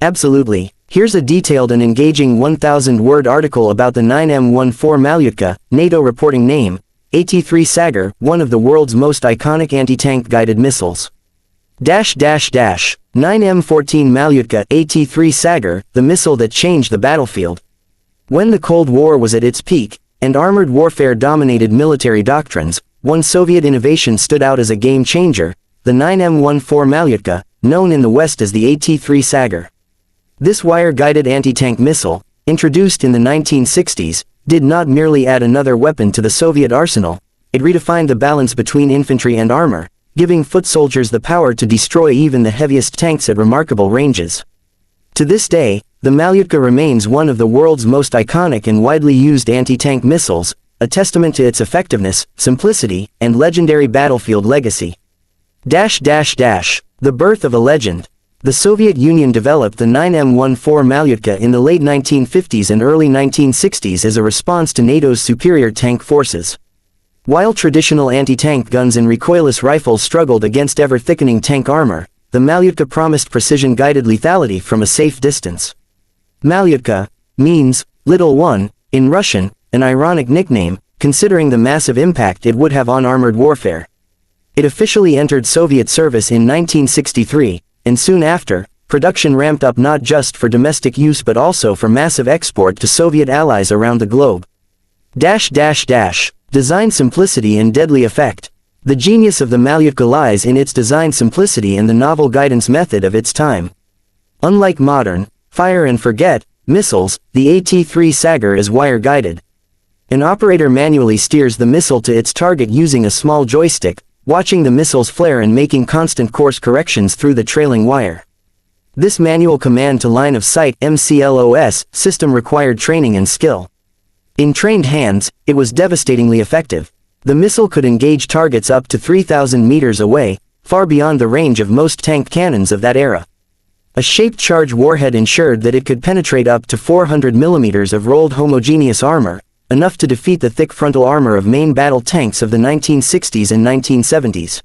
Absolutely. Here's a detailed and engaging 1,000-word article about the 9M14 Malyutka, NATO reporting name, AT-3 Sagger, one of the world's most iconic anti-tank guided missiles. 9M14 Malyutka AT-3 Sagger, the missile that changed the battlefield. When the Cold War was at its peak, and armored warfare dominated military doctrines, one Soviet innovation stood out as a game-changer, the 9M14 Malyutka, known in the West as the AT-3 Sagger. This wire-guided anti-tank missile, introduced in the 1960s, did not merely add another weapon to the Soviet arsenal, it redefined the balance between infantry and armor, giving foot soldiers the power to destroy even the heaviest tanks at remarkable ranges. To this day, the Malyutka remains one of the world's most iconic and widely used anti-tank missiles, a testament to its effectiveness, simplicity, and legendary battlefield legacy. The birth of a legend. The Soviet Union developed the 9M14 Malyutka in the late 1950s and early 1960s as a response to NATO's superior tank forces. While traditional anti-tank guns and recoilless rifles struggled against ever-thickening tank armor, the Malyutka promised precision-guided lethality from a safe distance. Malyutka means little one in Russian, an ironic nickname, considering the massive impact it would have on armored warfare. It officially entered Soviet service in 1963, and soon after, production ramped up not just for domestic use but also for massive export to Soviet allies around the globe. Design simplicity and deadly effect. The genius of the Malyutka lies in its design simplicity and the novel guidance method of its time. Unlike modern, fire-and-forget, missiles, the AT-3 Sagger is wire-guided. An operator manually steers the missile to its target using a small joystick, watching the missiles flare and making constant course corrections through the trailing wire. This manual command-to-line-of-sight (MCLOS) system required training and skill. In trained hands, it was devastatingly effective. The missile could engage targets up to 3,000 meters away, far beyond the range of most tank cannons of that era. A shaped charge warhead ensured that it could penetrate up to 400 millimeters of rolled homogeneous armor, enough to defeat the thick frontal armor of main battle tanks of the 1960s and 1970s.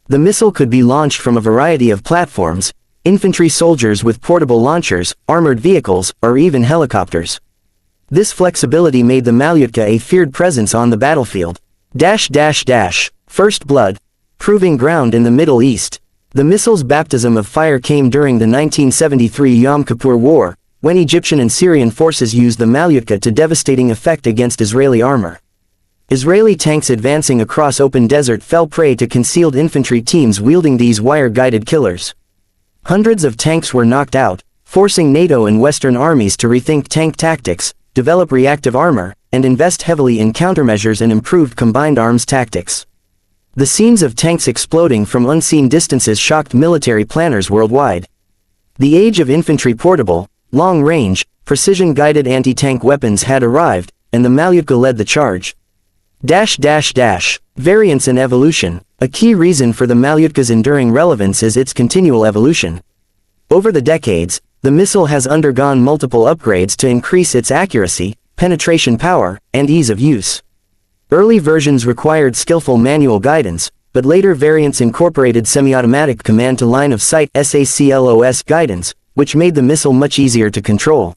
The missile could be launched from a variety of platforms, infantry soldiers with portable launchers, armored vehicles, or even helicopters. This flexibility made the Malyutka a feared presence on the battlefield. First blood. Proving ground in the Middle East. The missile's baptism of fire came during the 1973 Yom Kippur War, when Egyptian and Syrian forces used the Malyutka to devastating effect against Israeli armor. Israeli tanks advancing across open desert fell prey to concealed infantry teams wielding these wire-guided killers. Hundreds of tanks were knocked out, forcing NATO and Western armies to rethink tank tactics, develop reactive armor, and invest heavily in countermeasures and improved combined arms tactics. The scenes of tanks exploding from unseen distances shocked military planners worldwide. The age of infantry portable, long-range, precision-guided anti-tank weapons had arrived, and the Malyutka led the charge. Variance and evolution. A key reason for the Malyutka's enduring relevance is its continual evolution. Over the decades, the missile has undergone multiple upgrades to increase its accuracy, penetration power, and ease of use. Early versions required skillful manual guidance, but later variants incorporated semi-automatic command-to-line-of-sight (SACLOS) guidance, which made the missile much easier to control.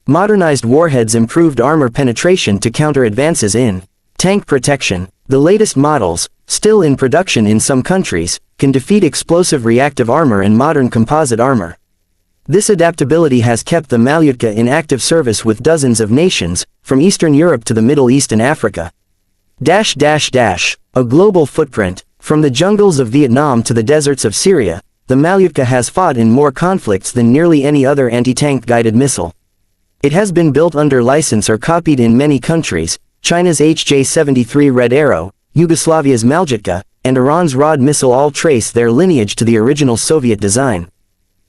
Modernized warheads improved armor penetration to counter advances in tank protection. The latest models, still in production in some countries, can defeat explosive reactive armor and modern composite armor. This adaptability has kept the Malyutka in active service with dozens of nations, from Eastern Europe to the Middle East and Africa. A global footprint. From the jungles of Vietnam to the deserts of Syria, the Malyutka has fought in more conflicts than nearly any other anti-tank guided missile. It has been built under license or copied in many countries: China's HJ-73 Red Arrow, Yugoslavia's Malyutka, and Iran's Rod missile all trace their lineage to the original Soviet design.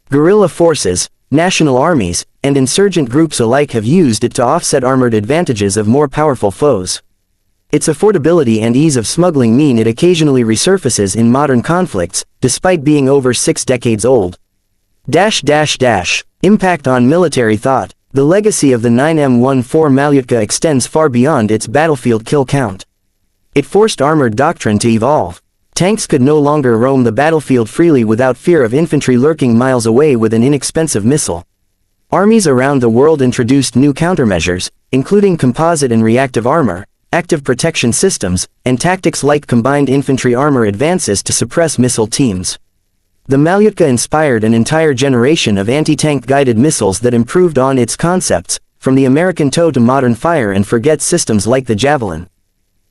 Guerrilla forces, national armies, and insurgent groups alike have used it to offset armored advantages of more powerful foes. Its affordability and ease of smuggling mean it occasionally resurfaces in modern conflicts, despite being over 6 decades old. Impact on military thought. The legacy of the 9M14 Malyutka extends far beyond its battlefield kill count. It forced armored doctrine to evolve. Tanks could no longer roam the battlefield freely without fear of infantry lurking miles away with an inexpensive missile. Armies around the world introduced new countermeasures, including composite and reactive armor, active protection systems, and tactics like combined infantry armor advances to suppress missile teams. The Malyutka inspired an entire generation of anti-tank guided missiles that improved on its concepts, from the American TOW to modern fire and forget systems like the Javelin.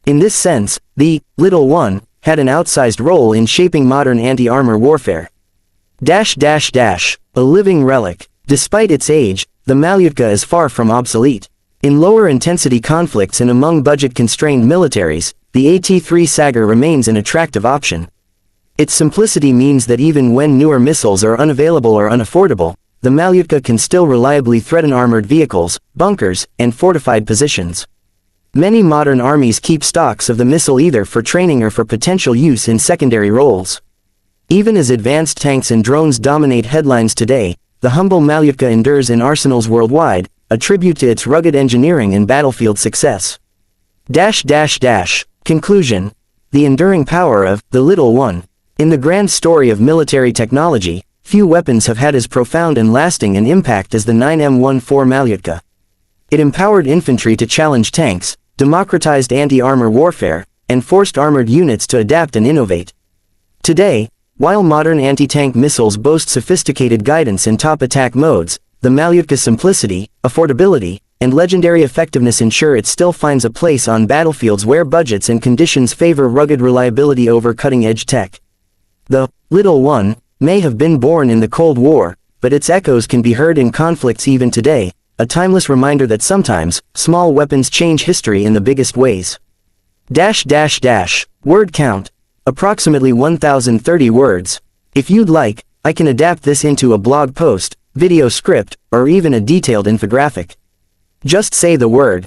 In this sense, the Little One had an outsized role in shaping modern anti-armor warfare. A living relic. Despite its age, the Malyutka is far from obsolete. In lower-intensity conflicts and among budget-constrained militaries, the AT-3 Sagger remains an attractive option. Its simplicity means that even when newer missiles are unavailable or unaffordable, the Malyutka can still reliably threaten armored vehicles, bunkers, and fortified positions. Many modern armies keep stocks of the missile either for training or for potential use in secondary roles. Even as advanced tanks and drones dominate headlines today, the humble Malyutka endures in arsenals worldwide, a tribute to its rugged engineering and battlefield success. Conclusion. The enduring power of the Little One. In the grand story of military technology, few weapons have had as profound and lasting an impact as the 9M14 Malyutka. It empowered infantry to challenge tanks, democratized anti-armor warfare, and forced armored units to adapt and innovate. Today, while modern anti-tank missiles boast sophisticated guidance and top attack modes, the Malyutka's simplicity, affordability, and legendary effectiveness ensure it still finds a place on battlefields where budgets and conditions favor rugged reliability over cutting-edge tech. The Little One may have been born in the Cold War, but its echoes can be heard in conflicts even today, a timeless reminder that sometimes, small weapons change history in the biggest ways. Word count. Approximately 1,030 words. If you'd like, I can adapt this into a blog post, video script, or even a detailed infographic. Just say the word.